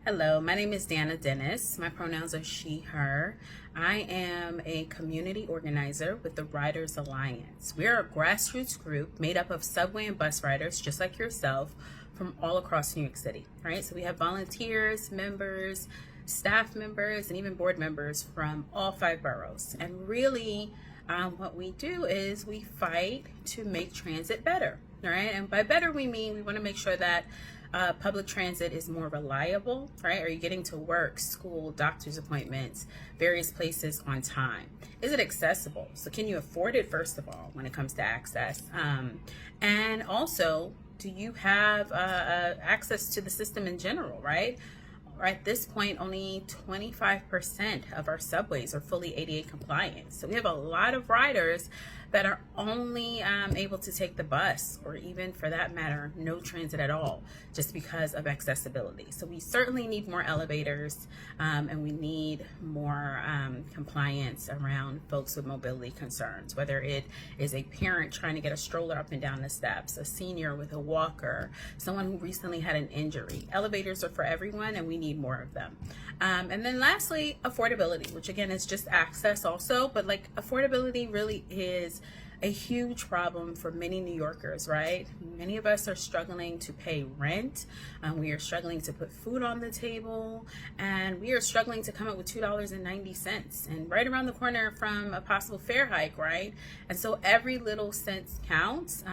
Hello, my name is Dana Dennis. My pronouns are she, her. I am a community organizer with the Riders Alliance. We're a grassroots group made up of subway and bus riders, just like yourself, from all across New York City, right? So we have volunteers, members, staff members, and even board members from all 5 boroughs. And really, what we do is we fight to make transit better, right? And by better, we mean we want to make sure that public transit is more reliable, right? Are you getting to work, school, doctor's appointments, various places on time? Is it accessible? So can you afford it, first of all, when it comes to access? And also, do you have access to the system in general, right? At this point, only 25% of our subways are fully ADA compliant. So we have a lot of riders that are only able to take the bus, or even for that matter, no transit at all, just because of accessibility. So we certainly need more elevators, and we need more compliance around folks with mobility concerns, whether it is a parent trying to get a stroller up and down the steps, a senior with a walker, someone who recently had an injury. Elevators are for everyone, and we need more of them. And then lastly, affordability, which again is just access also, but like affordability really is a huge problem for many New Yorkers, right? Many of us are struggling to pay rent. We are struggling to put food on the table, and we are struggling to come up with $2.90 and right around the corner from a possible fare hike, right? And so every little cent counts.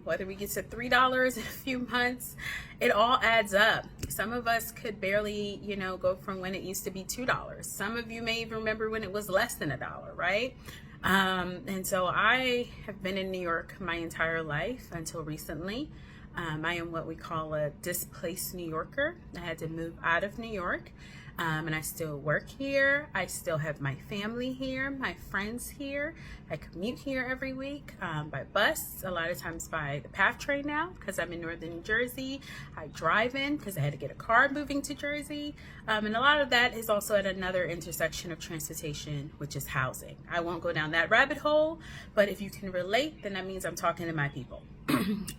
Whether we get to $3 in a few months, it all adds up. Some of us could barely, go from when it used to be $2. Some of you may even remember when it was less than $1, right? And so I have been in New York my entire life until recently. I am what we call a displaced New Yorker. I had to move out of New York, and I still work here. I still have my family here, my friends here. I commute here every week by bus, a lot of times by the PATH train now because I'm in northern New Jersey. I drive in because I had to get a car moving to Jersey. And a lot of that is also at another intersection of transportation, which is housing. I won't go down that rabbit hole, but if you can relate, then that means I'm talking to my people.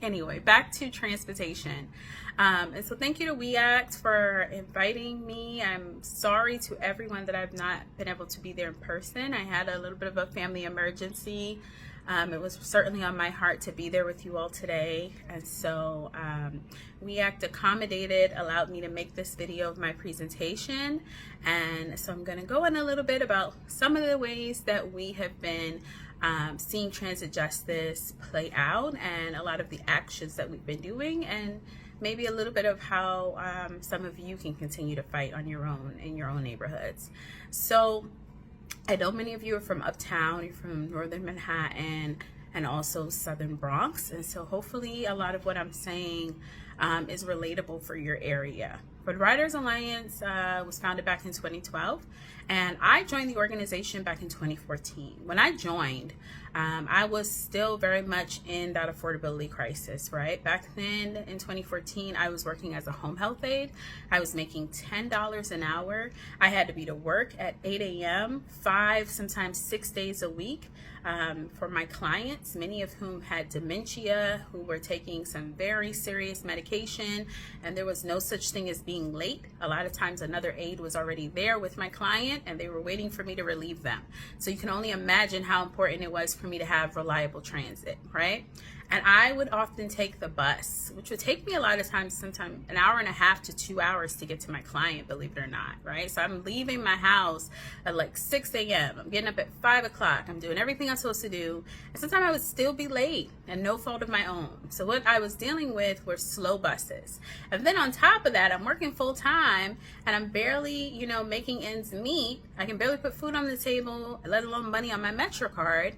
Anyway, back to transportation. And so thank you to We Act for inviting me. I'm sorry to everyone that I've not been able to be there in person. I had a little bit of a family emergency. It was certainly on my heart to be there with you all today. And so We Act accommodated, allowed me to make this video of my presentation. And so I'm going to go in a little bit about some of the ways that we have been seeing transit justice play out, and a lot of the actions that we've been doing, and maybe a little bit of how some of you can continue to fight on your own in your own neighborhoods. So I know many of you are from Uptown, you're from Northern Manhattan, and also Southern Bronx, and so hopefully a lot of what I'm saying is relatable for your area. But Riders Alliance was founded back in 2012, and I joined the organization back in 2014. When I joined, I was still very much in that affordability crisis, right? Back then in 2014, I was working as a home health aide. I was making $10 an hour. I had to be to work at 8 a.m., 5, sometimes 6 days a week for my clients, many of whom had dementia, who were taking some very serious medication, and there was no such thing as being late. A lot of times another aide was already there with my client, and they were waiting for me to relieve them. So you can only imagine how important it was for me to have reliable transit, right? And I would often take the bus, which would take me a lot of times, sometimes an hour and a half to 2 hours to get to my client, believe it or not, right? So I'm leaving my house at like 6 a.m. I'm getting up at 5 o'clock. I'm doing everything I'm supposed to do. And sometimes I would still be late, and no fault of my own. So what I was dealing with were slow buses. And then on top of that, I'm working full time, and I'm barely, making ends meet. I can barely put food on the table, let alone money on my MetroCard.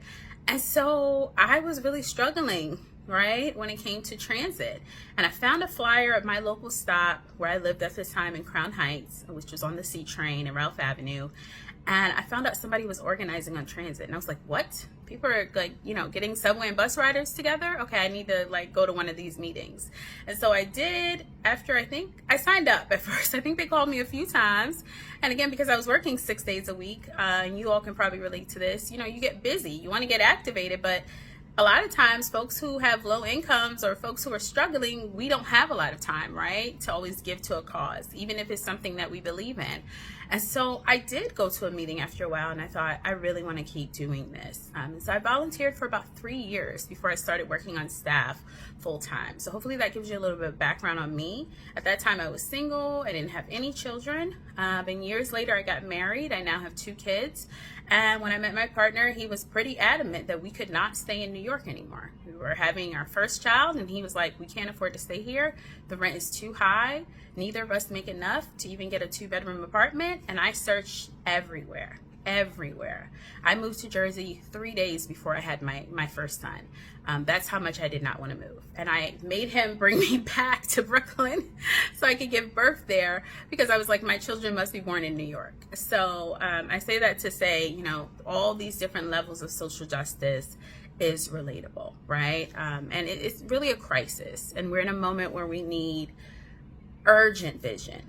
And so I was really struggling, right, when it came to transit. And I found a flyer at my local stop where I lived at the time in Crown Heights, which was on the C train and Ralph Avenue. And I found out somebody was organizing on transit. And I was like, what? People are getting subway and bus riders together? Okay, I need to go to one of these meetings. And so I did. After I signed up at first. I think they called me a few times. And again, because I was working 6 days a week, and you all can probably relate to this, you get busy. You want to get activated, but a lot of times folks who have low incomes or folks who are struggling, we don't have a lot of time, right, to always give to a cause, even if it's something that we believe in. And so I did go to a meeting after a while, and I thought, I really want to keep doing this. And so I volunteered for about 3 years before I started working on staff full time. So hopefully that gives you a little bit of background on me. At that time, I was single. I didn't have any children. And years later, I got married. I now have 2 kids. And when I met my partner, he was pretty adamant that we could not stay in New York anymore. We were having our first child, and he was like, we can't afford to stay here. The rent is too high. Neither of us make enough to even get a 2-bedroom apartment. And I searched everywhere. I moved to Jersey 3 days before I had my first son. That's how much I did not want to move. And I made him bring me back to Brooklyn so I could give birth there, because I was like, my children must be born in New York. So I say that to say, you know, all these different levels of social justice is relatable, right? And it's really a crisis. And we're in a moment where we need urgent vision,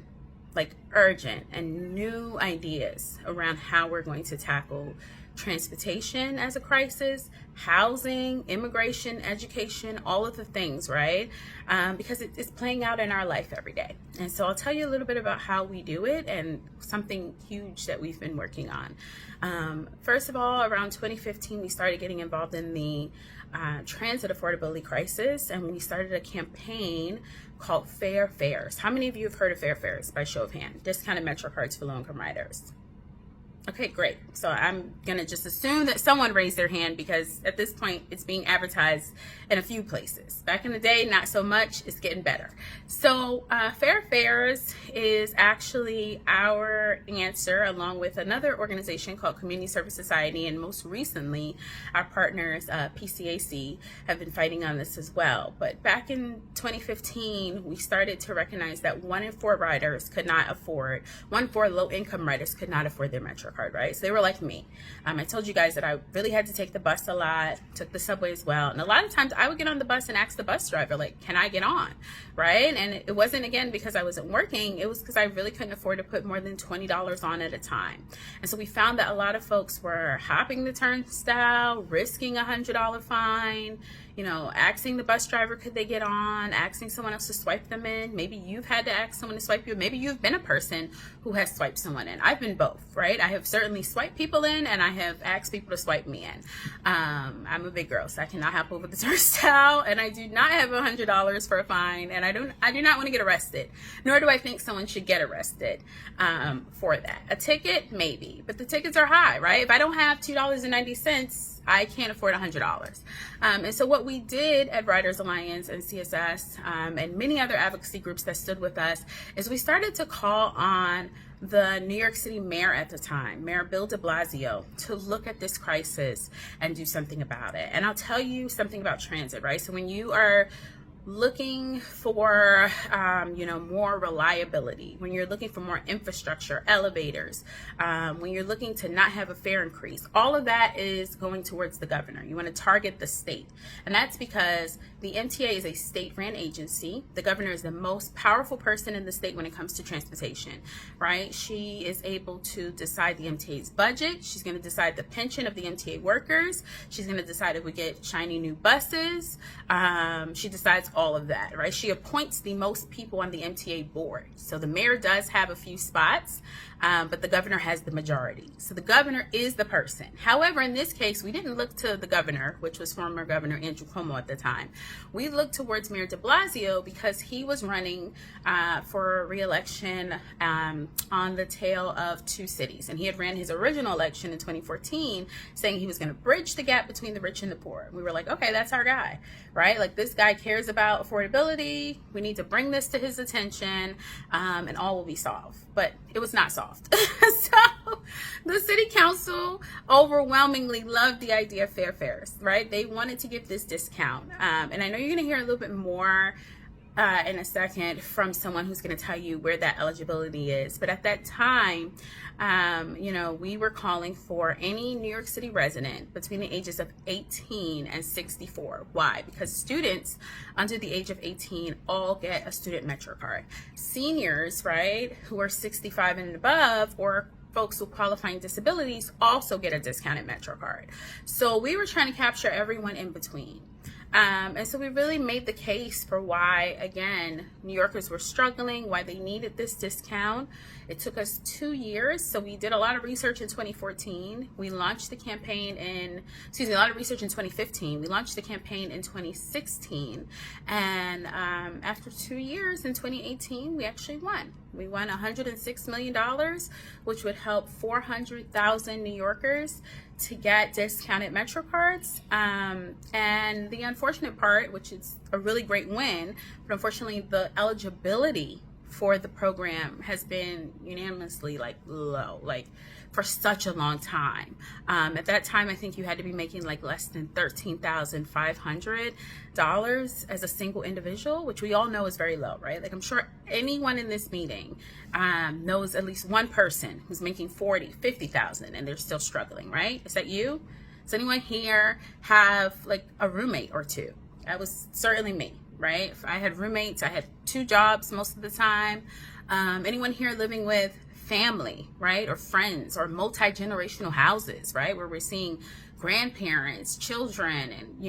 like urgent and new ideas around how we're going to tackle transportation as a crisis, housing, immigration, education, all of the things, right? Because it's playing out in our life every day. And so I'll tell you a little bit about how we do it and something huge that we've been working on. First of all, around 2015, we started getting involved in the transit affordability crisis, and we started a campaign called Fair Fares. How many of you have heard of Fair Fares by show of hand? Discounted Metro cards for low-income riders. Okay, great. So I'm going to just assume that someone raised their hand, because at this point it's being advertised in a few places. Back in the day, not so much. It's getting better. So Fair Fares is actually our answer, along with another organization called Community Service Society, and most recently our partners PCAC have been fighting on this as well. But back in 2015, we started to recognize that 1 in 4 riders could not afford, 1 in 4 low-income riders could not afford their Metro card, right? So they were like me. I told you guys that I really had to take the bus a lot, took the subway as well. And a lot of times I would get on the bus and ask the bus driver, like, can I get on, right? And it wasn't, again, because I wasn't working. It was because I really couldn't afford to put more than $20 on at a time. And so we found that a lot of folks were hopping the turnstile, risking a $100 fine, you know, asking the bus driver, could they get on, asking someone else to swipe them in. Maybe you've had to ask someone to swipe you. Maybe you've been a person who has swiped someone in. I've been both, right? I have certainly swiped people in, and I have asked people to swipe me in. I'm a big girl, so I cannot hop over the turnstile, and I do not have $100 for a fine, and I do not want to get arrested, nor do I think someone should get arrested for that. A ticket, maybe, but the tickets are high, right? If I don't have $2.90, I can't afford $100. And so what we did at Riders Alliance and CSS and many other advocacy groups that stood with us is we started to call on the New York City mayor at the time, Mayor Bill de Blasio, to look at this crisis and do something about it. And I'll tell you something about transit, right? So when you are looking for more reliability, when you're looking for more infrastructure, elevators, when you're looking to not have a fare increase, all of that is going towards the governor. You want to target the state, and that's because the MTA is a state-ran agency. The governor is the most powerful person in the state when it comes to transportation, right? She is able to decide the MTA's budget. She's going to decide the pension of the MTA workers. She's going to decide if we get shiny new buses. She decides all of that, right? She appoints the most people on the MTA board. So the mayor does have a few spots, but the governor has the majority. So the governor is the person. However, in this case, we didn't look to the governor, which was former Governor Andrew Cuomo at the time. We looked towards Mayor de Blasio because he was running for re-election on the tail of 2 cities. And he had ran his original election in 2014 saying he was going to bridge the gap between the rich and the poor. We were like, okay, that's our guy, right? Like, this guy cares about affordability. We need to bring this to his attention, and all will be solved. But it was not solved. So the city council overwhelmingly loved the idea of Fair Fares, right? They wanted to give this discount. And I know you're going to hear a little bit more in a second from someone who's going to tell you where that eligibility is. But at that time, we were calling for any New York City resident between the ages of 18 and 64. Why? Because students under the age of 18 all get a student Metro card. Seniors, right, who are 65 and above, or folks with qualifying disabilities also get a discounted Metro card. So we were trying to capture everyone in between. And so we really made the case for why, again, New Yorkers were struggling, why they needed this discount. It took us 2 years. So we did a lot of research in 2014. We launched the campaign a lot of research in 2015. We launched the campaign in 2016. And after 2 years in 2018, we actually won. We won $106 million, which would help 400,000 New Yorkers to get discounted Metro cards. And the unfortunate part, which is a really great win, but unfortunately the eligibility for the program has been unanimously low, for such a long time. At that time, I think you had to be making less than $13,500 as a single individual, which we all know is very low, right? I'm sure anyone in this meeting knows at least one person who's making 40, 50,000 and they're still struggling, right? Is that you? Does anyone here have a roommate or two? That was certainly me, right? I had roommates. I had 2 jobs most of the time. Anyone here living with family, right? Or friends, or multi-generational houses, right? Where we're seeing grandparents, children, and,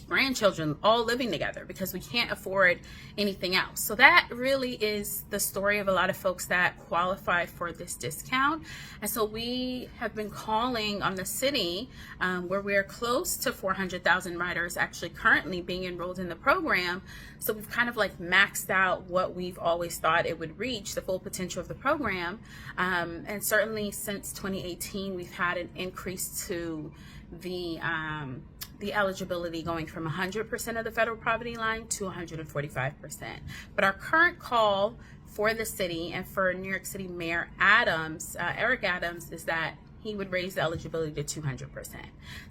grandchildren all living together because we can't afford anything else. So that really is the story of a lot of folks that qualify for this discount. And so we have been calling on the city, where we're close to 400,000 riders actually currently being enrolled in the program. So we've kind of maxed out what we've always thought it would reach, the full potential of the program. And certainly since 2018, we've had an increase to the eligibility going from 100% of the federal poverty line to 145%. But our current call for the city and for New York City Mayor Adams, Eric Adams, is that he would raise the eligibility to 200%.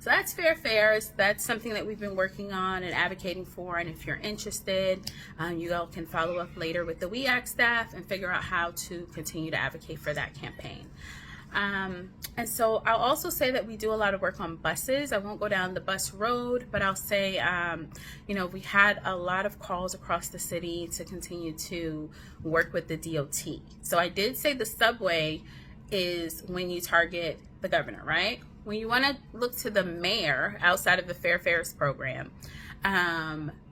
So that's fair. That's something that we've been working on and advocating for. And if you're interested, you all can follow up later with the WEAC staff and figure out how to continue to advocate for that campaign. And so I'll also say that we do a lot of work on buses. I won't go down the bus road, but I'll say, we had a lot of calls across the city to continue to work with the DOT. So I did say the subway is when you target the governor, right? When you want to look to the mayor outside of the Fair Fares program,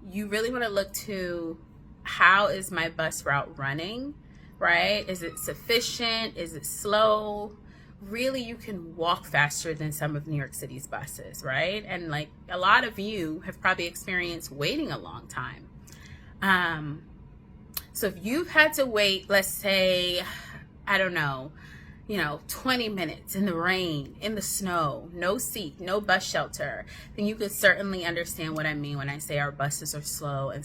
you really want to look to how is my bus route running, right? Is it sufficient? Is it slow? Really, you can walk faster than some of New York City's buses, right? And a lot of you have probably experienced waiting a long time. So if you've had to wait, let's say, 20 minutes in the rain, in the snow, no seat, no bus shelter, then you could certainly understand what I mean when I say our buses are slow and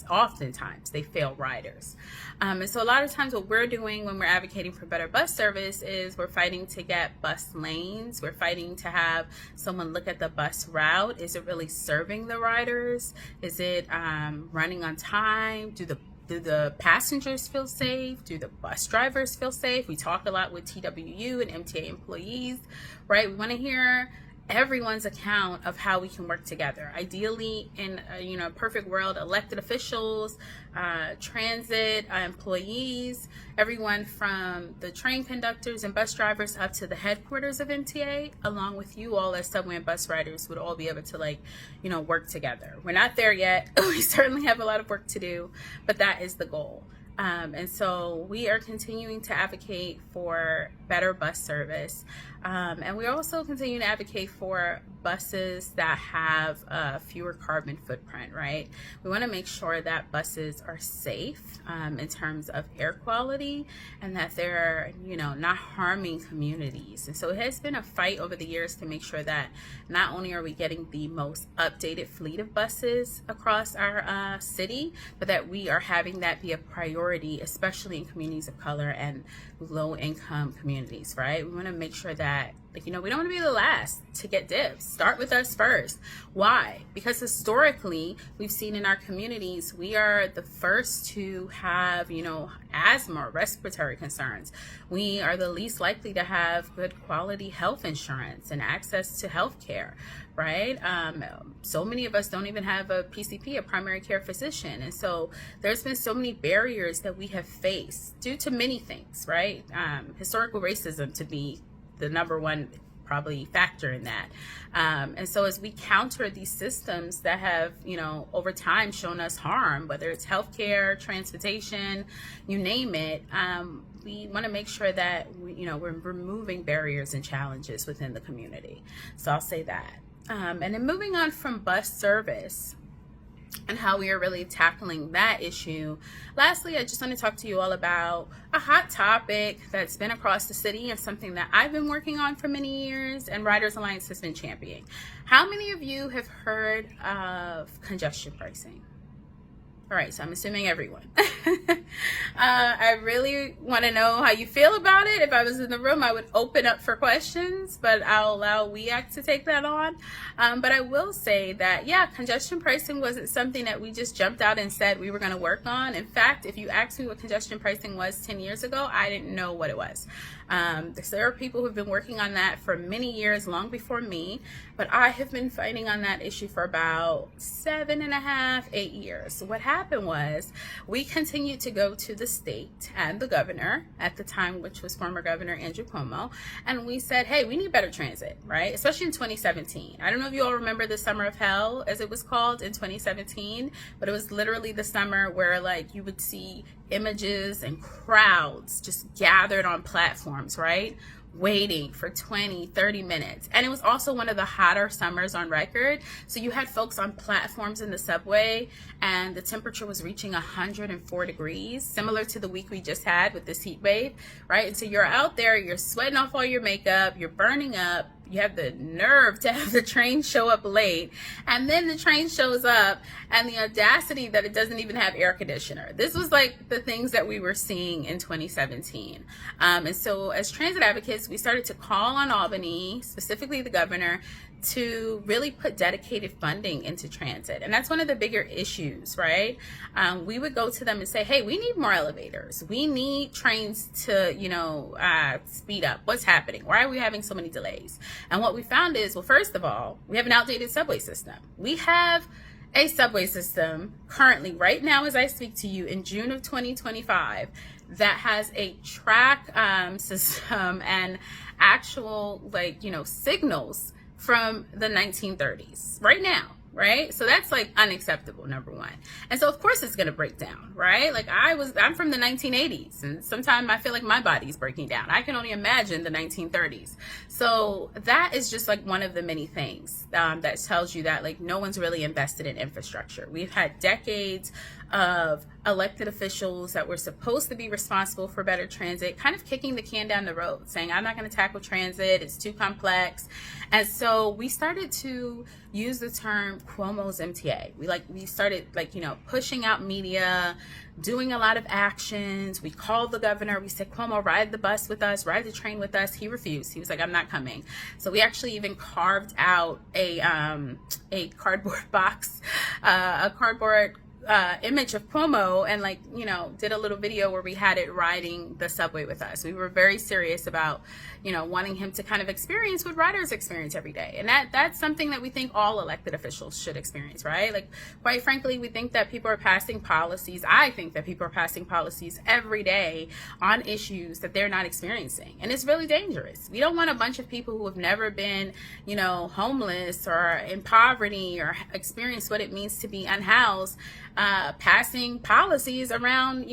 oftentimes, they fail riders. And so a lot of times what we're doing when we're advocating for better bus service is we're fighting to get bus lanes. We're fighting to have someone look at the bus route. Is it really serving the riders? Is it running on time? Do the passengers feel safe? Do the bus drivers feel safe? We talk a lot with TWU and MTA employees, right? We want to hear everyone's account of how we can work together. Ideally, in a perfect world, elected officials, transit employees, everyone from the train conductors and bus drivers up to the headquarters of MTA, along with you all as subway and bus riders, would all be able to work together. We're not there yet. We certainly have a lot of work to do, but that is the goal. And so we are continuing to advocate for better bus service. And we also continue to advocate for buses that have a fewer carbon footprint, right? We want to make sure that buses are safe in terms of air quality and that they're, not harming communities. And so it has been a fight over the years to make sure that not only are we getting the most updated fleet of buses across our city, but that we are having that be a priority, especially in communities of color and low-income communities, right? We want to make sure that Like, we don't want to be the last to get dibs. Start with us first. Why? Because historically, we've seen in our communities, we are the first to have, asthma or respiratory concerns. We are the least likely to have good quality health insurance and access to health care, right? So many of us don't even have a PCP, a primary care physician. And so there's been so many barriers that we have faced due to many things, right? Historical racism to be the number one probably factor in that. And so as we counter these systems that have, over time shown us harm, whether it's healthcare, transportation, you name it, we want to make sure that we're removing barriers and challenges within the community. So I'll say that. And then moving on from bus service and how we are really tackling that issue. Lastly, I just want to talk to you all about a hot topic that's been across the city and something that I've been working on for many years and Riders Alliance has been championing. How many of you have heard of congestion pricing? All right, so I'm assuming everyone. I really want to know how you feel about it. If I was in the room, I would open up for questions, but I'll allow WEAC to take that on. But I will say that, congestion pricing wasn't something that we just jumped out and said we were going to work on. In fact, if you asked me what congestion pricing was 10 years ago, I didn't know what it was. There are people who've been working on that for many years, long before me, but I have been fighting on that issue for about 7.5, 8 years. So what happened was we continued to go to the state and the governor at the time, which was former Governor Andrew Cuomo, and we said, hey, we need better transit, right? Especially in 2017. I don't know if you all remember the Summer of Hell, as it was called, in 2017, but it was literally the summer where you would see images and crowds just gathered on platforms, right? Waiting for 20, 30 minutes. And it was also one of the hotter summers on record. So you had folks on platforms in the subway and the temperature was reaching 104 degrees, similar to the week we just had with this heat wave, right? And so you're out there, you're sweating off all your makeup, you're burning up, you have the nerve to have the train show up late, and then the train shows up and the audacity that it doesn't even have air conditioner. This was the things that we were seeing in 2017. And so as transit advocates, we started to call on Albany, specifically the governor, to really put dedicated funding into transit. And that's one of the bigger issues, right? We would go to them and say, hey, we need more elevators. We need trains to, speed up. What's happening? Why are we having so many delays? And what we found is, well, first of all, we have an outdated subway system. We have a subway system currently, right now, as I speak to you, in June of 2025, that has a track system and actual, signals from the 1930s right now, right? So that's unacceptable, number one. And so of course it's going to break down, right? I'm from the 1980s, and sometimes I feel like my body's breaking down. I can only imagine the 1930s. So that is just one of the many things that tells you that no one's really invested in infrastructure. We've had decades of elected officials that were supposed to be responsible for better transit kind of kicking the can down the road, saying, I'm not going to tackle transit, it's too complex. And so we started to use the term Cuomo's MTA. We started pushing out media, doing a lot of actions. We called the governor. We said, Cuomo, ride the bus with us, ride the train with us. He refused. He was like, I'm not coming. So we actually even carved out a cardboard box, a cardboard image of Cuomo, and did a little video where we had it riding the subway with us. We were very serious about wanting him to kind of experience what riders experience every day, and that's something that we think all elected officials should experience, right? Quite frankly, we think that people are passing policies. I think that people are passing policies every day on issues that they're not experiencing, and it's really dangerous. We don't want a bunch of people who have never been homeless or in poverty or experienced what it means to be unhoused passing policies around,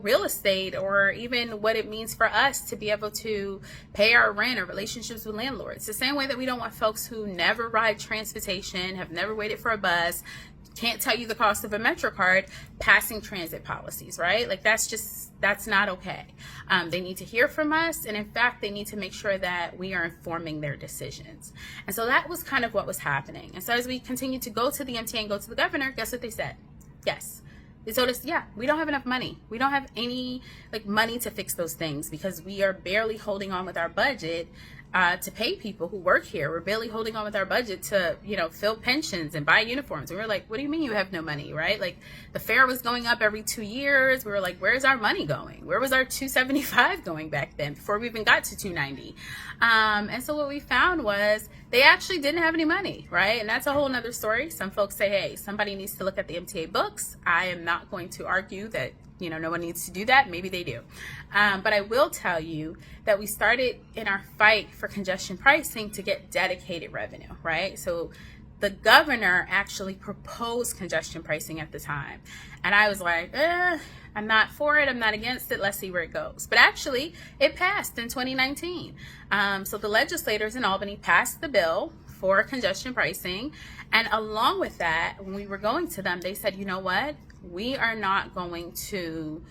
real estate, or even what it means for us to be able to pay our rent or relationships with landlords. The same way that we don't want folks who never ride transportation, have never waited for a bus, can't tell you the cost of a Metro card, passing transit policies, right? That's not okay. They need to hear from us. And in fact, they need to make sure that we are informing their decisions. And so that was kind of what was happening. And so as we continue to go to the MTA and go to the governor, guess what they said? Yes. They told us, we don't have enough money. We don't have any money to fix those things because we are barely holding on with our budget to pay people who work here. We're barely holding on with our budget to, fill pensions and buy uniforms. And we were like, what do you mean you have no money, right? Like the fare was going up every 2 years. We were like, where's our money going? Where was our $275 going back then before we even got to $290? And so what we found was they actually didn't have any money, right? And that's a whole nother story. Some folks say, hey, somebody needs to look at the MTA books. I am not going to argue that no one needs to do that. Maybe they do. But I will tell you that we started in our fight for congestion pricing to get dedicated revenue, right? So the governor actually proposed congestion pricing at the time. And I was like, I'm not for it. I'm not against it. Let's see where it goes. But actually, it passed in 2019. So the legislators in Albany passed the bill for congestion pricing. And along with that, when we were going to them, they said, you know what? We are not going to,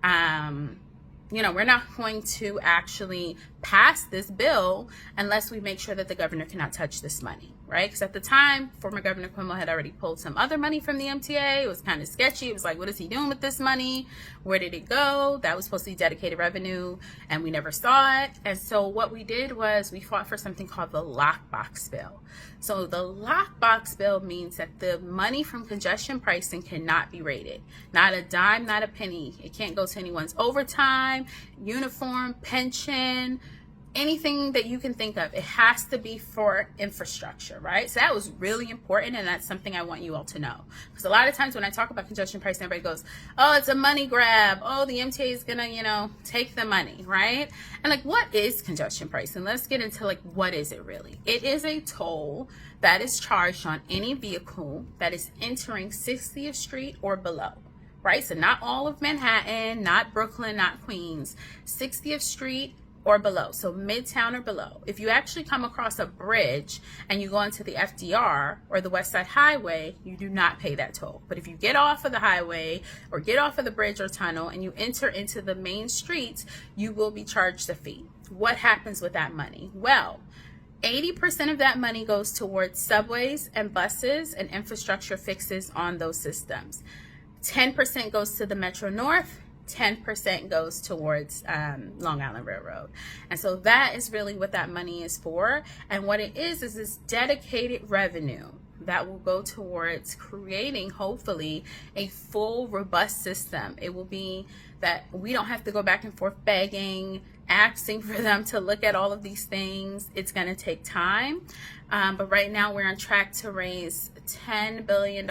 we're not going to actually pass this bill unless we make sure that the governor cannot touch this money, right? Because at the time, former Governor Cuomo had already pulled some other money from the MTA. It was kind of sketchy. It was like, what is he doing with this money? Where did it go? That was supposed to be dedicated revenue, and we never saw it. And so what we did was we fought for something called the lockbox bill. So the lockbox bill means that the money from congestion pricing cannot be rated. Not a dime, not a penny. It can't go to anyone's overtime, uniform, pension, anything that you can think of. It has to be for infrastructure, right? So that was really important, and that's something I want you all to know. Because a lot of times when I talk about congestion pricing, everybody goes, oh, it's a money grab. Oh, the MTA is gonna, take the money, right? And like, what is congestion pricing? Let's get into like, what is it really? It is a toll that is charged on any vehicle that is entering 60th Street or below. Right? So not all of Manhattan, not Brooklyn, not Queens, 60th Street or below, so Midtown or below. If you actually come across a bridge and you go into the FDR or the West Side Highway, you do not pay that toll. But if you get off of the highway or get off of the bridge or tunnel and you enter into the main streets, you will be charged a fee. What happens with that money? Well, 80% of that money goes towards subways and buses and infrastructure fixes on those systems. 10% goes to the Metro North, 10% goes towards Long Island Railroad. And so that is really what that money is for. And what it is this dedicated revenue that will go towards creating, hopefully, a full, robust system. It will be that we don't have to go back and forth begging, asking for them to look at all of these things. It's going to take time. But right now we're on track to raise $15 billion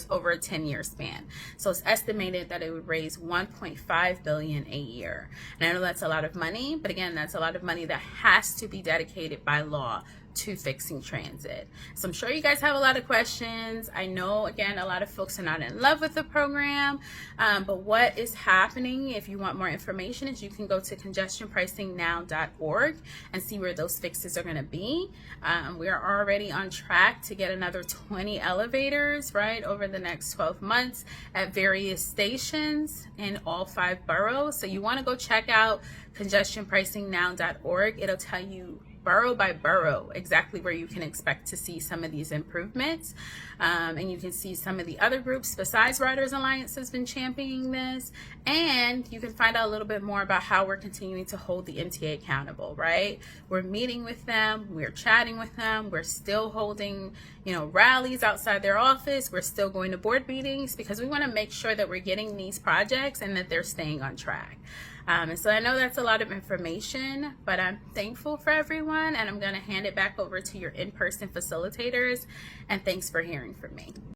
over a 10-year span. So it's estimated that it would raise $1.5 billion a year. And I know that's a lot of money, but again, that's a lot of money that has to be dedicated by law to fixing transit. So I'm sure you guys have a lot of questions. I know, again, a lot of folks are not in love with the program, but what is happening, if you want more information, is you can go to congestionpricingnow.org and see where those fixes are going to be. We are already on track to get another 20 elevators, right, over the next 12 months at various stations in all 5 boroughs. So you want to go check out congestionpricingnow.org. It'll tell you borough by borough exactly where you can expect to see some of these improvements, and you can see some of the other groups besides Riders Alliance has been championing this, and you can find out a little bit more about how we're continuing to hold the MTA accountable, right? We're meeting with them, we're chatting with them, we're still holding rallies outside their office, we're still going to board meetings because we want to make sure that we're getting these projects and that they're staying on track. And so I know that's a lot of information, but I'm thankful for everyone, and I'm going to hand it back over to your in-person facilitators, and thanks for hearing from me.